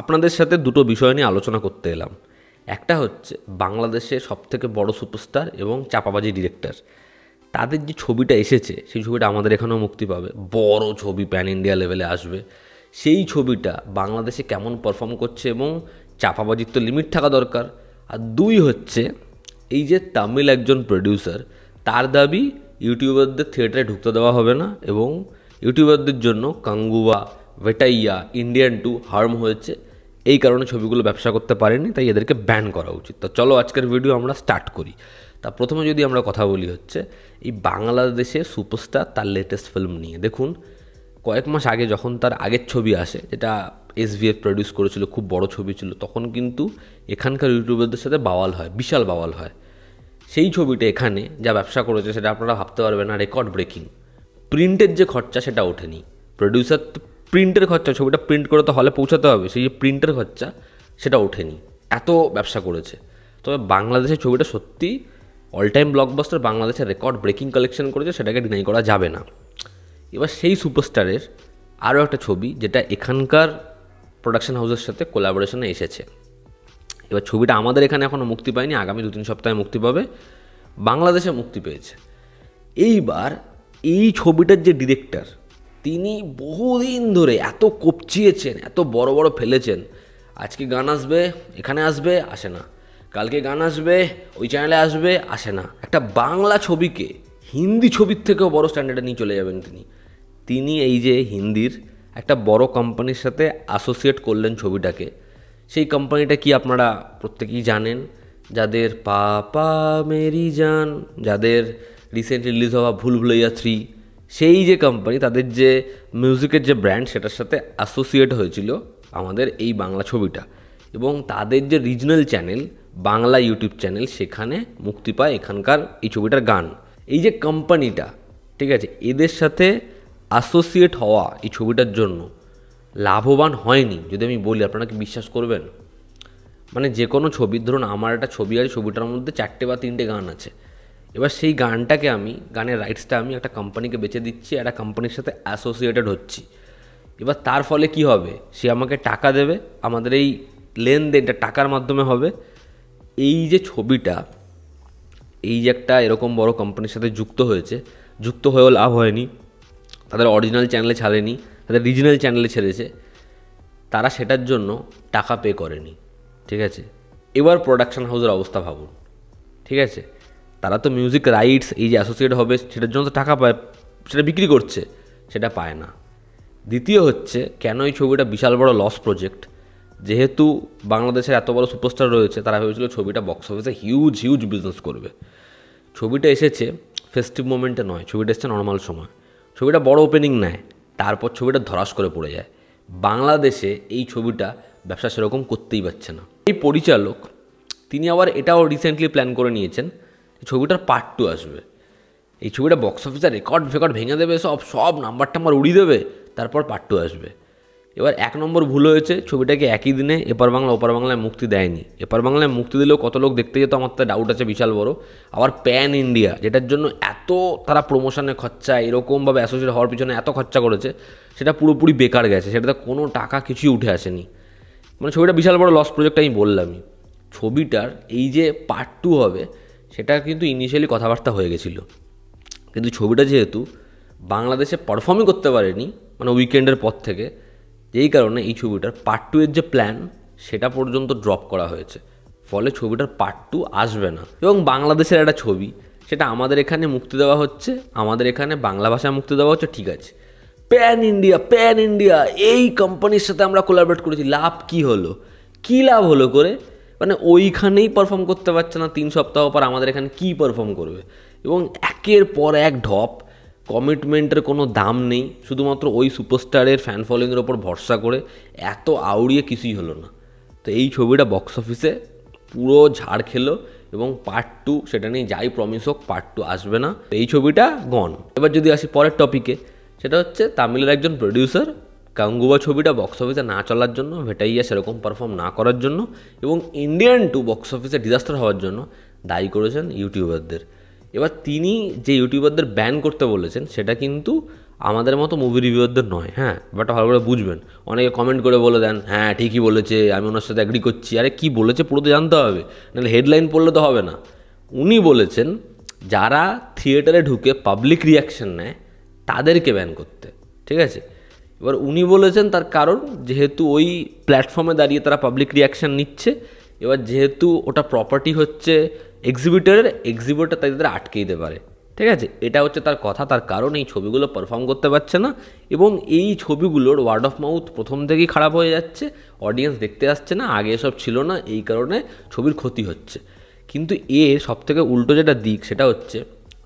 আপনাদের সাথে দুটো বিষয় নিয়ে আলোচনা করতে এলাম। একটা হচ্ছে বাংলাদেশের সবথেকে বড় সুপারস্টার এবং চাপাবাজি ডিরেক্টর, তাদের যে ছবিটা এসেছে সেই ছবিটা আমাদের এখানেও মুক্তি পাবে, বড় ছবি, প্যান ইন্ডিয়া লেভেলে আসবে। সেই ছবিটা বাংলাদেশে কেমন পারফর্ম করছে এবং চাপাবাজির তো লিমিট থাকা দরকার। আর দুই হচ্ছে এই যে তামিল একজন প্রডিউসার, তার দাবি ইউটিউবারদের থিয়েটারে ঢুকতে দেওয়া হবে না এবং ইউটিউবারদের জন্য কাঙ্গুয়া, ভেটাইয়া, ইন্ডিয়ান 2 হার্ম হয়েছে, এই কারণে ছবিগুলো ব্যবসা করতে পারেনি, তাই এদেরকে ব্যান করা উচিত। তো চলো আজকের ভিডিও আমরা স্টার্ট করি। তা প্রথমে যদি আমরা কথা বলি হচ্ছে এই বাংলাদেশে সুপারস্টার তার লেটেস্ট ফিল্ম নিয়ে। দেখুন, কয়েক মাস আগে যখন তার আগের ছবি আসে, যেটা SVF প্রডিউস করেছিল, খুব বড় ছবি ছিল, তখন কিন্তু এখানকার ইউটিউবারদের সাথে বাওয়াল হয়, বিশাল বাওয়াল হয়। সেই ছবিটা এখানে যা ব্যবসা করেছে সেটা আপনারা ভাবতে পারবেন না, রেকর্ড ব্রেকিং। প্রিন্টের যে খরচা সেটা ওঠেনি, প্রডিউসার তো প্রিন্টের খরচা, ছবিটা প্রিন্ট করে তো হলে পৌঁছাতে হবে, সেই যে প্রিন্টের খরচা সেটা ওঠেনি, এত ব্যবসা করেছে। তবে বাংলাদেশের ছবিটা সত্যি অল টাইম ব্লকবাস্টার, বাংলাদেশের রেকর্ড ব্রেকিং কালেকশন করেছে, সেটাকে ডিনাই করা যাবে না। এবার সেই সুপারস্টারের আরও একটা ছবি যেটা এখানকার প্রোডাকশন হাউসের সাথে কোলাবোরেশনে এসেছে। এবার ছবিটা আমাদের এখানে এখনও মুক্তি পায়নি, আগামী 2-3 সপ্তাহে মুক্তি পাবে, বাংলাদেশে মুক্তি পেয়েছে। এইবার এই ছবিটার যে ডিরেক্টর, তিনি বহুদিন ধরে এত কপচিয়েছেন, এত বড় বড় ফেলেছেন, আজকে গান আসবে এখানে আসবে, আসে না, কালকে গান আসবে ওই চ্যানেলে আসবে, আসে না। একটা বাংলা ছবিকে হিন্দি ছবির থেকেও বড় স্ট্যান্ডার্ডে নিয়ে চলে যাবেন তিনি এই যে হিন্দির একটা বড় কোম্পানির সাথে অ্যাসোসিয়েট করলেন ছবিটাকে। সেই কোম্পানিটা কি আপনারা প্রত্যেকেই জানেন, যাদের পাপা মেরি জান, যাদের রিসেন্ট রিলিজ হওয়া ভুল ভুলাইয়া 3, সেই যে কোম্পানি, তাদের যে মিউজিকের যে ব্র্যান্ড, সেটার সাথে অ্যাসোসিয়েট হয়েছিল আমাদের এই বাংলা ছবিটা। এবং তাদের যে regional channel, Bangla YouTube channel, সেখানে মুক্তি পায় এখানকার এই ছবিটার গান। এই যে কোম্পানিটা, ঠিক আছে, এদের সাথে অ্যাসোসিয়েট হওয়া এই ছবিটার জন্য লাভবান হয়নি যদি আমি বলি, আপনারা কি বিশ্বাস করবেন? মানে যে কোনো ছবির, ধরুন আমার একটা ছবি আছে, ছবিটার মধ্যে 4টে বা 3টে গান আছে, এবার সেই গানটাকে আমি, গানের রাইটসটা আমি একটা কোম্পানিকে বেচে দিচ্ছি, একটা কোম্পানির সাথে অ্যাসোসিয়েটেড হচ্ছি। এবার তার ফলে কি হবে, সে আমাকে টাকা দেবে, আমাদের এই লেনদেনটা টাকার মাধ্যমে হবে। এই যে ছবিটা, এই যে একটা এরকম বড় কোম্পানির সাথে যুক্ত হয়েছে, যুক্ত হয়েও লাভ হয়নি, তাদের অরিজিনাল চ্যানেলে ছাড়েনি, তাদের রিজনাল চ্যানেলে ছেড়েছে, তারা সেটার জন্য টাকা পে করেনি, ঠিক আছে। এবার প্রোডাকশন হাউসের অবস্থা ভাবুন, ঠিক আছে, তারা তো মিউজিক রাইটস, এই যে অ্যাসোসিয়েট হবে সেটার জন্য তো টাকা পায়, সেটা বিক্রি করছে, সেটা পায় না। দ্বিতীয় হচ্ছে, কেন এই ছবিটা বিশাল বড় লস প্রজেক্ট, যেহেতু বাংলাদেশের এত বড় সুপারস্টার রয়েছে, তারা ভেবেছিল ছবিটা বক্স অফিসে হিউজ বিজনেস করবে। ছবিটা এসেছে ফেস্টিভ মোমেন্টে নয়, ছবিটা এসেছে নর্মাল সময়, ছবিটা বড় ওপেনিং নেয়, তারপর ছবিটা ধরাস করে পড়ে যায়। বাংলাদেশে এই ছবিটা ব্যবসা সেরকম করতেই পারছে না। এই পরিচালক, তিনি আবার এটাও রিসেন্টলি প্ল্যান করে নিয়েছেন, ছবিটার পার্ট 2 আসবে। এই ছবিটা বক্স অফিসে রেকর্ড ভেঙে দেবে, সব নাম্বার উড়িয়ে দেবে, তারপর পার্ট 2 আসবে। এবার 1 নম্বর ভুল হয়েছে, ছবিটাকে একই দিনে এপার বাংলা ওপার বাংলায় মুক্তি দেয়নি। এপার বাংলায় মুক্তি দিলেও কত লোক দেখতে যেত, আমার তো ডাউট আছে বিশাল বড়। আবার প্যান ইন্ডিয়া, যেটার জন্য এত তারা প্রমোশনে খরচা, এরকমভাবে অ্যাসোসিয়েট হওয়ার পিছনে এত খরচা করেছে, সেটা পুরোপুরি বেকার গেছে, সেটাতে কোনো টাকা কিছুই উঠে আসেনি। মানে ছবিটা বিশাল বড় লস প্রজেক্ট, আমি বললামই। ছবিটার এই যে পার্ট 2 হবে, সেটা কিন্তু ইনিশিয়ালি কথাবার্তা হয়ে গেছিলো, কিন্তু ছবিটা যেহেতু বাংলাদেশে পারফর্মই করতে পারেনি, মানে উইকেন্ডের পর থেকে, যেই কারণে এই ছবিটার পার্ট 2 এর যে প্ল্যান, সেটা পর্যন্ত ড্রপ করা হয়েছে। ফলে ছবিটার পার্ট 2 আসবে না। এবং বাংলাদেশের একটা ছবি, সেটা আমাদের এখানে মুক্তি দেওয়া হচ্ছে, আমাদের এখানে বাংলা ভাষায় মুক্তি দেওয়া হচ্ছে, ঠিক আছে, প্যান ইন্ডিয়া এই কোম্পানির সাথে আমরা কোলাবরেট করেছি, লাভ কি হলো, কী লাভ হলো করে, মানে ওইখানেই পারফর্ম করতে পারছে না, 3 সপ্তাহ পর আমাদের এখানে কী পারফর্ম করবে। এবং একের পর এক ঢপ, কমিটমেন্টের কোনো দাম নেই, শুধুমাত্র ওই সুপারস্টারের ফ্যান ফলোয়িংয়ের ওপর ভরসা করে এত আউড়িয়ে কিছুই হলো না। তো এই ছবিটা বক্স অফিসে পুরো ঝাড় খেলো এবং পার্ট 2 সেটা নিয়ে যাই প্রমিস হোক, পার্ট 2 আসবে না, এই ছবিটা গন। এবার যদি আসি পরের টপিকে, সেটা হচ্ছে তামিলের একজন প্রডিউসার কাঙ্গুবা ছবিটা বক্স অফিসে না চলার জন্য, ভেটাইয়া সেরকম পারফর্ম না করার জন্য এবং ইন্ডিয়ান 2 বক্স অফিসে ডিজাস্টার হওয়ার জন্য দায়ী করেছেন ইউটিউবারদের। এবার তিনি যে ইউটিউবারদের ব্যান করতে বলেছেন, সেটা কিন্তু আমাদের মতো মুভি রিভিউয়ারদের নয়। হ্যাঁ, ব্যাপারটা ভালো করে বুঝবেন। অনেকে কমেন্ট করে বলে দেন, হ্যাঁ ঠিকই বলেছে, আমি ওনার সাথে অ্যাগ্রি করছি। আরে কী বলেছে পুরো তো জানতে হবে, নাহলে হেডলাইন পড়লে তো হবে না। উনি বলেছেন যারা থিয়েটারে ঢুকে পাবলিক রিয়াকশন নেয় তাদেরকে ব্যান করতে, ঠিক আছে। এবার উনি বলেছেন তার কারণ, যেহেতু ওই প্ল্যাটফর্মে দাঁড়িয়ে তারা পাবলিক রিয়াকশান নিচ্ছে, এবার যেহেতু ওটা প্রপার্টি হচ্ছে এক্সিবিটর তাই তাদের আটকে দিতে পারে, ঠিক আছে। এটা হচ্ছে তার কথা। তার কারণ এই ছবিগুলো পারফর্ম করতে পারছে না, এবং এই ছবিগুলোর ওয়ার্ড অফ মাউথ প্রথম থেকেই খারাপ হয়ে যাচ্ছে, অডিয়েন্স দেখতে আসছে না, আগে এসব ছিল না, এই কারণে ছবির ক্ষতি হচ্ছে। কিন্তু এর সবথেকে উল্টো যেটা দিক সেটা হচ্ছে,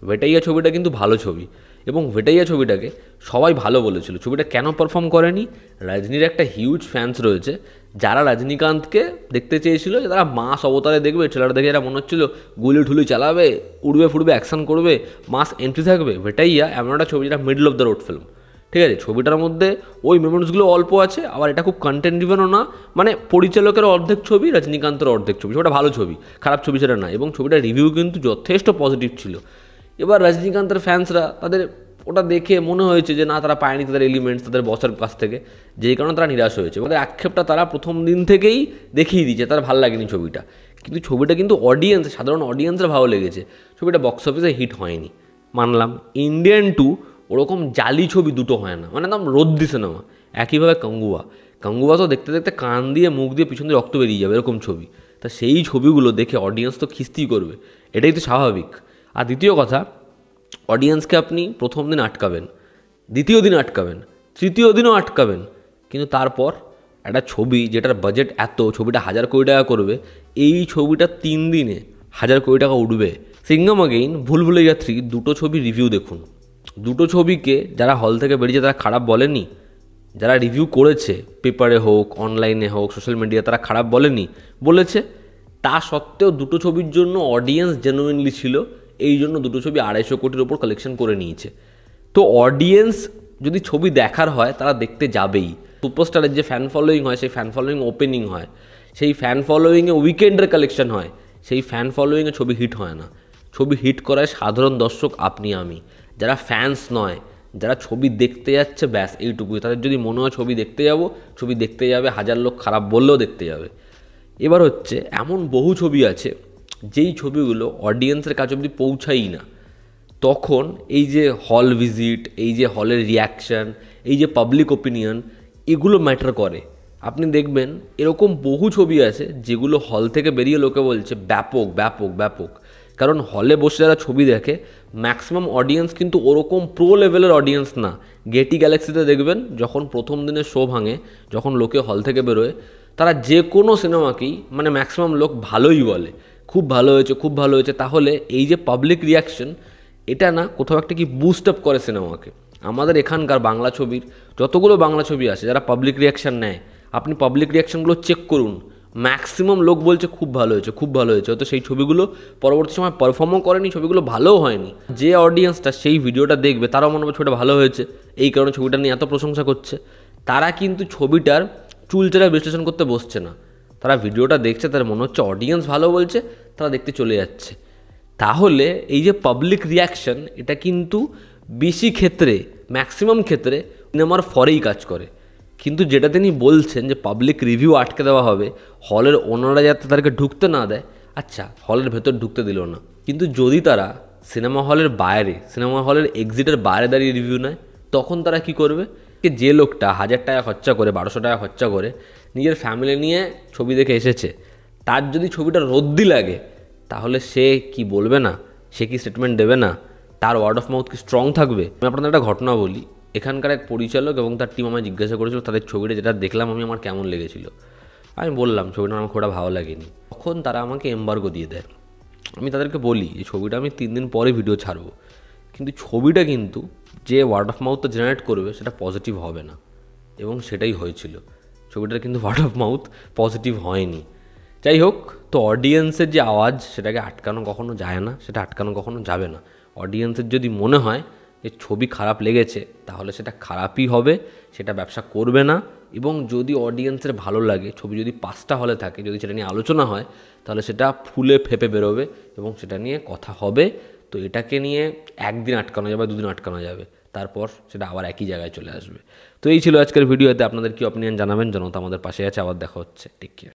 ভেটাইয়া ছবিটা কিন্তু ভালো ছবি, এবং ভেটাইয়া ছবিটাকে সবাই ভালো বলেছিল। ছবিটা কেন পারফর্ম করেনি? রজনীর একটা হিউজ ফ্যান্স রয়েছে যারা রজনীকান্তকে দেখতে চেয়েছিল, যে তারা মাস অবতারে দেখবে। ট্রেলার দেখে এরা মনে হচ্ছিল গুলি ঠুলি চালাবে, উড়বে ফুড়বে, অ্যাকশন করবে, মাস এন্ট্রি থাকবে। ভেটাইয়া এমন একটা ছবি যেটা middle of the road film, ঠিক আছে। ছবিটার মধ্যে ওই মোমেন্টসগুলো অল্প আছে, আবার এটা খুব কন্টেন্ট ড্রিভেনও না, মানে পরিচালকের অর্ধেক ছবি, রজনীকান্তের অর্ধেক ছবি। ছবিটা ভালো ছবি, খারাপ ছবি সেটা না, এবং ছবিটার রিভিউ কিন্তু যথেষ্ট পজিটিভ ছিল। এবার রজনীকান্তের ফ্যান্সরা তাদের ওটা দেখে মনে হয়েছে যে না, তারা পায়নি তাদের এলিমেন্টস তাদের বসের কাছ থেকে, যেই কারণে তারা নিরাশ হয়েছে। ওদের আক্ষেপটা তারা প্রথম দিন থেকেই দেখিয়ে দিয়েছে, তার ভালো লাগেনি ছবিটা। কিন্তু ছবিটা কিন্তু সাধারণ অডিয়েন্সের ভালো লেগেছে। ছবিটা বক্স অফিসে হিট হয়নি, মানলাম। ইন্ডিয়ান 2 ওরকম জালি ছবি দুটো হয় না, মানে একদম রোদ্দি সিনেমা। একইভাবে কাঙ্গুয়া তো দেখতে দেখতে কান দিয়ে মুখ দিয়ে পিছন দিয়ে রক্ত বেরিয়ে যাবে, এরকম ছবি। তা সেই ছবিগুলো দেখে অডিয়েন্স তো খিস্তি করবে, এটাই তো স্বাভাবিক। আর দ্বিতীয় কথা, অডিয়েন্সকে আপনি প্রথম দিন আটকাবেন, দ্বিতীয় দিন আটকাবেন, তৃতীয় দিনও আটকাবেন, কিন্তু তারপর একটা ছবি যেটার বাজেট এত, ছবিটা 1000 কোটি টাকা করবে, এই ছবিটা 3 দিনে 1000 কোটি টাকা উঠবে। সিঙ্ঘম অ্যাগেইন, ভুল ভুলাইয়া 3, দুটো ছবি রিভিউ দেখুন। দুটো ছবিকে যারা হল থেকে বেরিয়েছে তারা খারাপ বলেনি, যারা রিভিউ করেছে পেপারে হোক, অনলাইনে হোক, সোশ্যাল মিডিয়া, তারা খারাপ বলেনি, বলেছে। তা সত্ত্বেও দুটো ছবির জন্য অডিয়েন্স জেনুইনলি ছিল, এই জন্য দুটো ছবি 250 কোটির ওপর কালেকশন করে নিয়েছে। তো অডিয়েন্স যদি ছবি দেখার হয় তারা দেখতে যাবেই। সুপারস্টারের যে ফ্যান ফলোয়িং হয়, সেই ফ্যান ফলোয়িং ওপেনিং হয়, সেই ফ্যান ফলোয়িংয়ে উইকেন্ডের কালেকশন হয়, সেই ফ্যান ফলোয়িংয়ে ছবি হিট হয় না। ছবি হিট করায় সাধারণ দর্শক, আপনি আমি, যারা ফ্যান্স নয়, যারা ছবি দেখতে যাচ্ছে, ব্যাস এইটুকুই। তাদের যদি মনে হয় ছবি দেখতে যাব, ছবি দেখতে যাবে, 1000 লোক খারাপ বললেও দেখতে যাবে। এবার হচ্ছে, এমন বহু ছবি আছে যেই ছবিগুলো অডিয়েন্সের কাছে অবধি পৌঁছাই না। তখন এই যে হল ভিজিট, এই যে হলের রিয়াকশান, এই যে পাবলিক ওপিনিয়ন, এগুলো ম্যাটার করে। আপনি দেখবেন এরকম বহু ছবি আছে যেগুলো হল থেকে বেরিয়ে লোকে বলছে ব্যাপক ব্যাপক ব্যাপক। কারণ হলে বসে যারা ছবি দেখে, ম্যাক্সিমাম অডিয়েন্স কিন্তু ওরকম প্রো লেভেলের অডিয়েন্স না। গেটি গ্যালাক্সিতে দেখবেন যখন প্রথম দিনের শো ভাঙে, যখন লোকে হল থেকে বেরোয়, তারা যে কোনো সিনেমাকেই, মানে ম্যাক্সিমাম লোক ভালোই বলে, খুব ভালো হয়েছে, খুব ভালো হয়েছে। তাহলে এই যে পাবলিক রিয়াকশন, এটা না কোথাও একটা কি বুস্ট আপ করে সিনেমাকে। আমাদের এখানকার বাংলা ছবির যতগুলো বাংলা ছবি আছে যারা পাবলিক রিয়াকশান নেয়, আপনি পাবলিক রিয়াকশানগুলো চেক করুন, ম্যাক্সিমাম লোক বলছে খুব ভালো হয়েছে, খুব ভালো হয়েছে। হয়তো সেই ছবিগুলো পরবর্তী সময় পারফর্মও করেনি, ছবিগুলো ভালোও হয়নি। যে অডিয়েন্সটা সেই ভিডিওটা দেখবে তারাও মনে হবে ছবিটা ভালো হয়েছে, এই কারণে ছবিটা নিয়ে এত প্রশংসা করছে। তারা কিন্তু ছবিটার চুলচেরা বিশ্লেষণ করতে বসছে না, তারা ভিডিওটা দেখছে, তার মনে হচ্ছে অডিয়েন্স ভালো বলছে, তারা দেখতে চলে যাচ্ছে। তাহলে এই যে পাবলিক রিয়াকশান, এটা কিন্তু বেশি ক্ষেত্রে, ম্যাক্সিমাম ক্ষেত্রে সিনেমার ফরেই কাজ করে। কিন্তু যেটা তিনি বলছেন যে পাবলিক রিভিউ আটকে দেওয়া হবে, হলের ওনারা যাতে তাদেরকে ঢুকতে না দেয়, আচ্ছা হলের ভেতর ঢুকতে দিল না, কিন্তু যদি তারা সিনেমা হলের বাইরে, সিনেমা হলের এক্সিটের বাইরে দাঁড়িয়ে রিভিউ নেয়, তখন তারা কি করবে? যে লোকটা 1000 টাকা খরচা করে, 1200 টাকা খরচা করে নিজের ফ্যামিলি নিয়ে ছবি দেখে এসেছে, তার যদি ছবিটা রদ্দি লাগে, তাহলে সে কি বলবে না? সে কি স্টেটমেন্ট দেবে না? তার ওয়ার্ড অফ মাউথ কি স্ট্রং থাকবে? আমি আপনাদের একটা ঘটনা বলি। এখানকার এক পরিচালক এবং তার টিম আমায় জিজ্ঞাসা করেছিল তাদের ছবিটা যেটা দেখলাম আমার কেমন লেগেছিল। আমি বললাম ছবিটা আমার খুব ভালো লাগেনি। তখন তারা আমাকে এম্বার্গো দিয়ে দেয়। আমি তাদেরকে বলি যে ছবিটা আমি 3 দিন পরে ভিডিও ছাড়বো, কিন্তু ছবিটা কিন্তু যে ওয়ার্ড অফ মাউথটা জেনারেট করবে সেটা পজিটিভ হবে না, এবং সেটাই হয়েছিল। ছবিটার কিন্তু ওয়ার্ড অফ মাউথ পজিটিভ হয়নি। যাই হোক, তো অডিয়েন্সের যে আওয়াজ, সেটাকে আটকানো কখনো যায় না, সেটা আটকানো কখনো যাবে না। অডিয়েন্সের যদি মনে হয় যে ছবি খারাপ লেগেছে, তাহলে সেটা খারাপই হবে, সেটা ব্যবসা করবে না। এবং যদি অডিয়েন্সের ভালো লাগে, ছবি যদি 5টা হলে থাকে, যদি সেটা নিয়ে আলোচনা হয়, তাহলে সেটা ফুলে ফেপে বেরোবে এবং সেটা নিয়ে কথা হবে। তো এটাকে নিয়ে একদিন আটকানো যাবে, 2 দিন আটকানো যাবে, তারপর সেটা আবার একই জায়গায় চলে আসবে। তো এই ছিল আজকের ভিডিওতে। আপনাদের কি অপিনিয়ন জানাবেন, জনতা আমাদের পাশে আছে। আবার দেখা হচ্ছে, টেক কেয়ার।